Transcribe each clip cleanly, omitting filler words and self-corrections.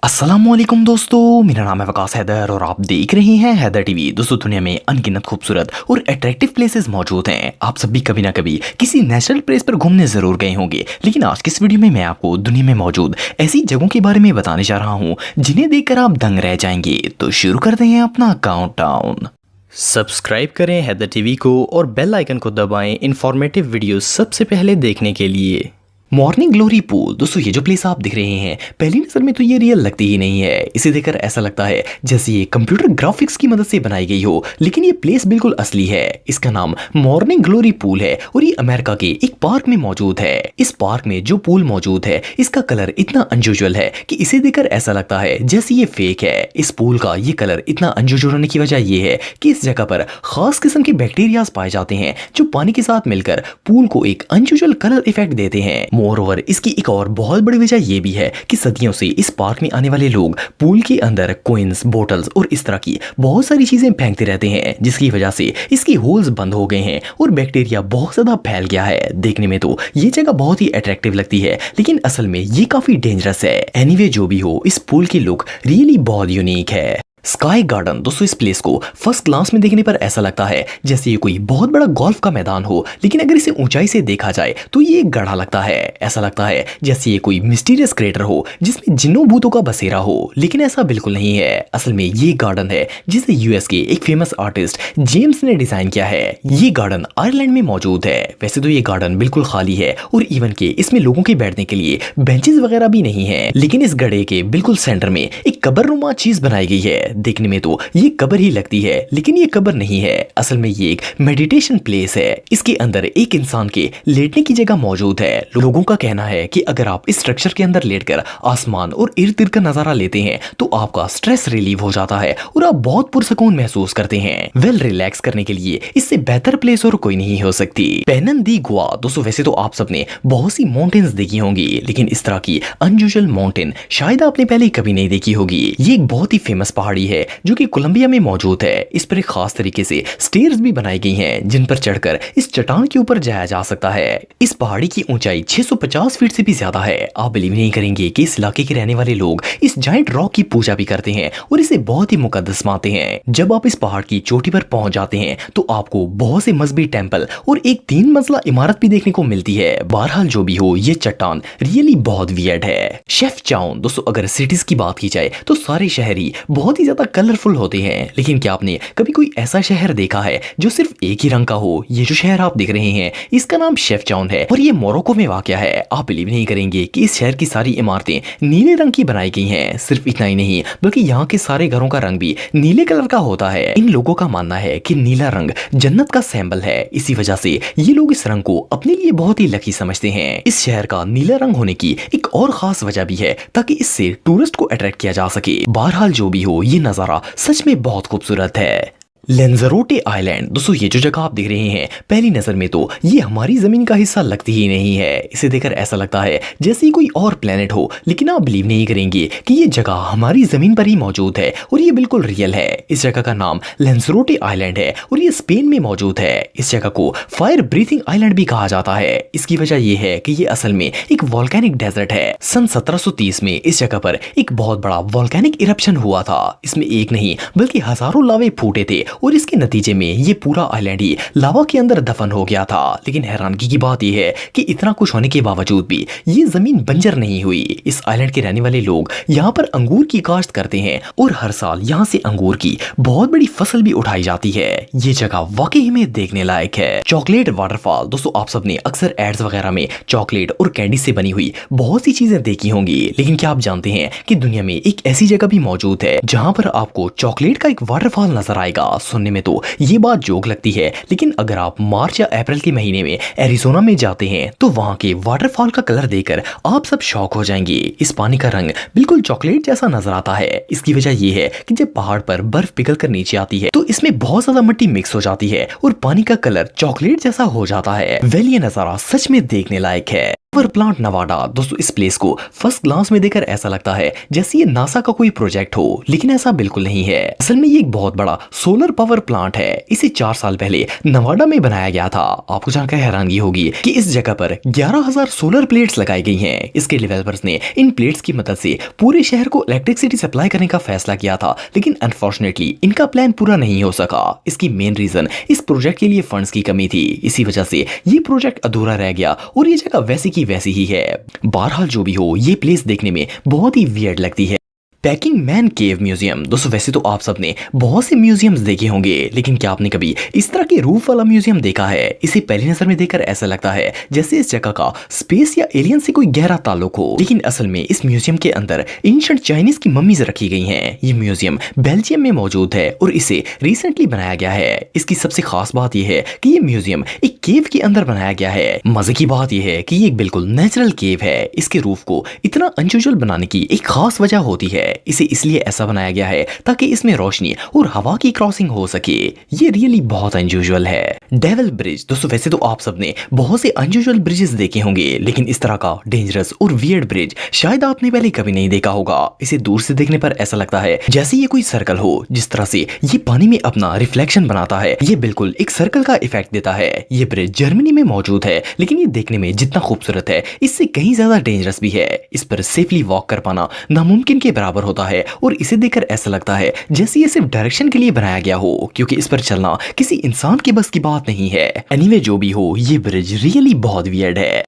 अस्सलामुअलैकुम दोस्तों, मेरा नाम है वकास हैदर और आप देख रहे हैं हैदर टीवी। दोस्तों, दुनिया में अनगिनत खूबसूरत और अट्रैक्टिव प्लेसेस मौजूद हैं। आप सब भी कभी ना कभी किसी नेचुरल प्लेस पर घूमने जरूर गए होंगे, लेकिन आज की इस वीडियो में मैं आपको दुनिया में मौजूद ऐसी जगहों के बारे में बताने जा रहा हूँ जिन्हें देखकर आप दंग रह जाएंगे। तो शुरू करते हैं अपना काउंटडाउन। सब्सक्राइब करें हैदर टीवी को और बेल आइकन को दबाएं इंफॉर्मेटिव वीडियो सबसे पहले देखने के लिए। Morning glory pool. दोस्तों, ये जो प्लेस आप दिख रहे हैं, पहली नजर में तो ये रियल लगती ही नहीं है। इसे देखकर ऐसा लगता है जैसे ये कंप्यूटर ग्राफिक्स की मदद से बनाई गई हो, लेकिन ये प्लेस बिल्कुल असली है। इसका नाम मॉर्निंग ग्लोरी पूल है और ये अमेरिका के एक पार्क में मौजूद है। इस पार्क में जो पूल मौजूद है, इसका कलर इतना अनयूजुअल है कि इसे देखकर ऐसा लगता है जैसे ये फेक है। इस पूल का ये कलर इतना अनयूजुअल होने की वजह ये है कि इस जगह पर खास किस्म के बैक्टीरियाज पाए जाते हैं जो पानी के साथ मिलकर पूल को एक अनयूजुअल कलर इफेक्ट देते हैं। मोरओवर, इसकी एक और बहुत बड़ी वजह यह भी है कि सदियों से इस पार्क में आने वाले लोग पूल के अंदर कोइंस, बोटल्स और इस तरह की बहुत सारी चीजें फेंकते रहते हैं, जिसकी वजह से इसकी होल्स बंद हो गए हैं और बैक्टीरिया बहुत ज्यादा फैल गया है। देखने में तो ये जगह बहुत ही अट्रैक्टिव लगती है, लेकिन असल में ये काफी डेंजरस है। एनीवे, जो भी हो, इस पूल की लुक रियली बहुत यूनिक है। Sky garden. दोस्तों, इस प्लेस को फर्स्ट ग्लांस में देखने पर ऐसा लगता है जैसे ये कोई बहुत बड़ा गोल्फ का मैदान हो, लेकिन अगर इसे ऊंचाई से देखा जाए तो ये एक गड्ढा लगता है। ऐसा लगता है जैसे ये कोई मिस्टीरियस क्रेटर हो जिसमें जिन्नों भूतों का बसेरा हो, लेकिन ऐसा बिल्कुल नहीं है। असल में ये गार्डन है जिसे यूएस के एक फेमस आर्टिस्ट जेम्स ने डिजाइन किया है। ये गार्डन आयरलैंड में मौजूद है। वैसे तो ये गार्डन बिल्कुल खाली है और इवन के इसमें लोगों के बैठने के लिए बेंचेस वगैरह भी नहीं है, लेकिन इस गड्ढे के बिल्कुल सेंटर में एक कब्रनुमा चीज बनाई गई है। देखने में तो ये कब्र ही लगती है, लेकिन ये कब्र नहीं है। असल में ये एक मेडिटेशन प्लेस है। इसके अंदर एक इंसान के लेटने की जगह मौजूद है। लोगों का कहना है कि अगर आप इस स्ट्रक्चर के अंदर लेटकर आसमान और इर्द गिर्द का नजारा लेते हैं तो आपका स्ट्रेस रिलीव हो जाता है और आप बहुत पुरसकून महसूस करते हैं। रिलैक्स करने के लिए इससे बेहतर प्लेस और कोई नहीं हो सकती। पेनन दी गुआ। दोस्तों, वैसे तो आप सबने बहुत सी माउंटेन्स देखी होंगी, लेकिन इस तरह की अनयूजुअल माउंटेन शायद आपने पहले कभी नहीं देखी होगी। ये एक बहुत ही फेमस पहाड़ी है जो कि कोलंबिया में मौजूद है। इस पर एक खास तरीके से स्टेयर्स भी बनाई गई हैं जिन पर चढ़कर इस चट्टान के ऊपर जाया जा सकता है। इस पहाड़ी की ऊंचाई 650 फीट से भी ज्यादा है। आप बिलीव नहीं करेंगे कि इस इलाके के रहने वाले लोग इस जायंट रॉक की पूजा भी करते हैं और इसे बहुत ही मुकद्दस मानते हैं। जब आप इस पहाड़ की चोटी पर पहुंच जाते हैं तो आपको बहुत से मजहबी टेंपल और एक 3 मंजिला इमारत भी देखने को मिलती है। बहरहाल, जो भी हो, ये चट्टान रियली बहुत वियर्ड है। शेफचाउन। दोस्तों, अगर सिटीज की बात की जाए तो सारे शहरी बहुत ही ज्यादा कलरफुल होते हैं, लेकिन क्या आपने कभी कोई ऐसा शहर देखा है जो सिर्फ एक ही रंग का हो? ये जो शहर आप देख रहे हैं, इसका नाम शेफचाउन है और ये मोरक्को में वाक़या है। आप बिलीव नहीं करेंगे कि इस शहर की सारी इमारतें नीले रंग की बनाई गई हैं। सिर्फ इतना ही नहीं, बल्कि यहाँ के सारे घरों का रंग भी नीले कलर का होता है। इन लोगों का मानना है कि नीला रंग जन्नत का सिंबल है। इसी वजह से ये लोग इस रंग को अपने लिए बहुत ही लकी समझते हैं। इस शहर का नीला रंग होने की एक और खास वजह भी है ताकि इससे टूरिस्ट को अट्रैक्ट किया जा सके। बहरहाल, जो भी हो, ये नजारा सच में बहुत खूबसूरत है। लेंजरोटे आइलैंड। दोस्तों, ये जो जगह आप देख रहे हैं, पहली नजर में तो ये हमारी जमीन का हिस्सा लगती ही नहीं है। इसे देखकर ऐसा लगता है जैसे ही कोई और प्लेनेट हो, लेकिन आप बिलीव नहीं करेंगे कि ये जगह हमारी जमीन पर ही मौजूद है और ये बिल्कुल रियल है। इस जगह का नाम लेंजरोटे आइलैंड है और ये स्पेन में मौजूद है। इस जगह को फायर ब्रीथिंग आइलैंड भी कहा जाता है। इसकी वजह यह है कि ये असल में एक वॉल्केनिक डेजर्ट है। सन 1730 में इस जगह पर एक बहुत बड़ा वॉल्केनिक इरप्शन हुआ था। इसमें एक नहीं बल्कि हजारों लावे फूटे थे और इसके नतीजे में ये पूरा आइलैंड ही लावा के अंदर दफन हो गया था। लेकिन हैरानगी की बात यह है कि इतना कुछ होने के बावजूद भी ये जमीन बंजर नहीं हुई। इस आइलैंड के रहने वाले लोग यहाँ पर अंगूर की काश्त करते हैं और हर साल यहाँ से अंगूर की बहुत बड़ी फसल भी उठाई जाती है। ये जगह वाकई में देखने लायक है। Chocolate waterfall. दोस्तों, आप सबने अक्सर एड्स वगैरह में चॉकलेट और कैंडी से बनी हुई बहुत सी चीजें देखी होंगी, लेकिन क्या आप जानते हैं कि दुनिया में एक ऐसी जगह भी मौजूद है जहां पर आपको चॉकलेट का एक वाटरफॉल नजर आएगा? सुनने में तो ये बात जोक लगती है, लेकिन अगर आप मार्च या अप्रैल के महीने में एरिज़ोना में जाते हैं तो वहां के वाटरफॉल का कलर देखकर आप सब शॉक हो जाएंगे। इस पानी का रंग बिल्कुल चॉकलेट जैसा नजर आता है। इसकी वजह यह है कि जब पहाड़ पर बर्फ पिघल कर नीचे आती है तो इसमें बहुत ज्यादा मिट्टी मिक्स हो जाती है और पानी का कलर चॉकलेट जैसा हो जाता है। वेल, ये नजारा सच में देखने लायक है। Power plant Nevada. दोस्तों इस प्लेस को फर्स्ट ग्लांस में देखकर ऐसा लगता है जैसे ये नासा का कोई प्रोजेक्ट हो, लेकिन ऐसा बिल्कुल नहीं है। असल में ये एक बहुत बड़ा सोलर पावर प्लांट है। इसे 4 साल पहले नवाडा में बनाया गया था। आपको जानकर हैरानगी होगी कि इस जगह पर 11,000 सोलर प्लेट्स लगाई गई हैं। इसके डेवलपर्स ने इन प्लेट्स की मदद से पूरे शहर को इलेक्ट्रिसिटी सप्लाई करने का फैसला किया था, लेकिन अनफॉर्चुनेटली इनका प्लान पूरा नहीं हो सका। इसकी मेन रीजन इस प्रोजेक्ट के लिए फंड्स की कमी थी। इसी वजह से ये प्रोजेक्ट अधूरा रह गया और ये जगह वैसी की वैसी ही है। बहरहाल जो भी हो, ये प्लेस देखने में बहुत ही वियर्ड लगती है। Packing man cave museum. दोस्तों वैसे तो आप सबने बहुत से म्यूजियम्स देखे होंगे, लेकिन क्या आपने कभी इस तरह के रूफ वाला म्यूजियम देखा है? इसे पहली नजर में देखकर ऐसा लगता है जैसे इस जगह का स्पेस या एलियन से कोई गहरा ताल्लुक हो, लेकिन असल में इस म्यूजियम के अंदर एंशिएंट चाइनीज की मम्मीज रखी गई हैं। ये म्यूजियम बेल्जियम में मौजूद है और इसे रिसेंटली बनाया गया है। इसकी सबसे खास बात यह है कि ये म्यूजियम एक केव के अंदर बनाया गया है। मजे की बात यह है कि ये एक बिल्कुल नेचुरल केव है। इसके रूफ को इतना अनयूजुअल बनाने की एक खास वजह होती है। इसे इसलिए ऐसा बनाया गया है ताकि इसमें रोशनी और हवा की क्रॉसिंग हो सके। ये रियली बहुत अनयूजुअल है। Devil bridge. दोस्तों वैसे तो आप सबने बहुत से अनयूजुअल ब्रिजेस देखे होंगे, लेकिन इस तरह का डेंजरस और वियर्ड ब्रिज शायद आपने पहले कभी नहीं देखा होगा। इसे दूर से देखने पर ऐसा लगता है जैसे ये कोई सर्कल हो। जिस तरह से ये पानी में अपना रिफ्लेक्शन बनाता है, ये बिल्कुल एक सर्कल का इफेक्ट देता है। ये ब्रिज जर्मनी में मौजूद है, लेकिन ये देखने में जितना खूबसूरत है इससे कहीं ज्यादा डेंजरस भी है। इस पर सेफली वॉक कर पाना नामुमकिन के बराबर होता है और इसे देखकर ऐसा लगता है जैसे ये सिर्फ डायरेक्शन के लिए बनाया गया हो, क्योंकि इस पर चलना किसी इंसान की बस की बात नहीं है। एनीवे जो भी हो, ये ब्रिज रियली बहुत वियर्ड है।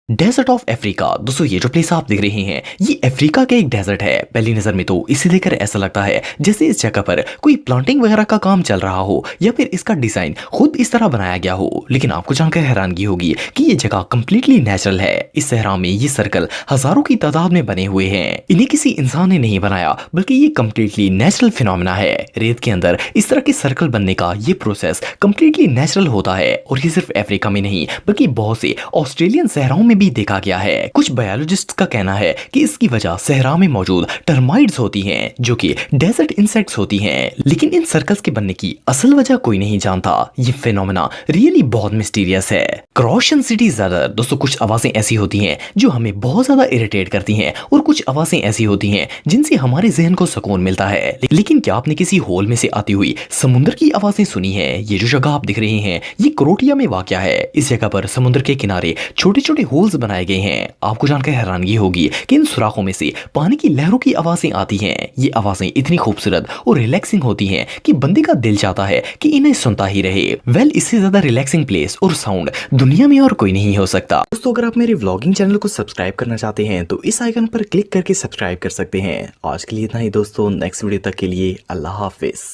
Desert of Africa. दोस्तों ये जो प्लेस आप देख रहे हैं ये अफ्रीका का एक डेजर्ट है। पहली नजर में तो इसे देखकर ऐसा लगता है जैसे इस जगह पर कोई प्लांटिंग वगैरह का काम चल रहा हो या फिर इसका डिजाइन खुद इस तरह बनाया गया हो, लेकिन आपको जानकर हैरानगी होगी कि ये जगह कंप्लीटली नेचुरल है। इस सहरा में ये सर्कल हजारों की तादाद में बने हुए हैं। इन्हें किसी इंसान ने नहीं बनाया, बल्कि ये कंप्लीटली नेचुरल फिनोमेना है। रेत के अंदर इस तरह के सर्कल बनने का ये प्रोसेस कंप्लीटली नेचुरल होता है और ये सिर्फ अफ्रीका में नहीं बल्कि बहुत से ऑस्ट्रेलियन सहराओं में भी देखा गया है। कुछ बायोलॉजिस्ट्स का कहना है कि इसकी वजह सहरा में मौजूद टर्माइट्स होती हैं, जो कि डेजर्ट इंसेक्ट्स होती हैं, लेकिन इन सर्कल्स के बनने की असल वजह कोई नहीं जानता। ये फिनोमेना रियली बहुत मिस्टीरियस है। क्रॉशन सिटी ज़्यादा। दोस्तों कुछ आवाजें ऐसी होती हैं जो हमें बहुत ज्यादा इरिटेट करती हैं और कुछ आवाजें ऐसी होती हैं जिनसे हमारे जहन को सुकून मिलता है। लेकिन क्या आपने किसी होल में से आती हुई समुद्र की आवाजें सुनी है? ये जो जगह आप दिख रहे हैं ये क्रोटिया में वाक़या है। इस जगह पर समुद्र के किनारे छोटे छोटे होल्स बनाए गए हैं। आपको जानकर हैरानगी होगी कि इन सुराखों में से पानी की लहरों की आवाजें आती हैं। ये आवाजें इतनी खूबसूरत और रिलैक्सिंग होती हैं कि बंदे का दिल चाहता है कि इन्हें सुनता ही रहे। वेल इससे ज्यादा रिलैक्सिंग प्लेस और साउंड दुनिया में और कोई नहीं हो सकता। दोस्तों अगर आप मेरे व्लॉगिंग चैनल को सब्सक्राइब करना चाहते हैं तो इस आइकन पर क्लिक करके सब्सक्राइब कर सकते हैं। आज के लिए इतना ही दोस्तों, नेक्स्ट वीडियो तक के लिए अल्लाह हाफिज।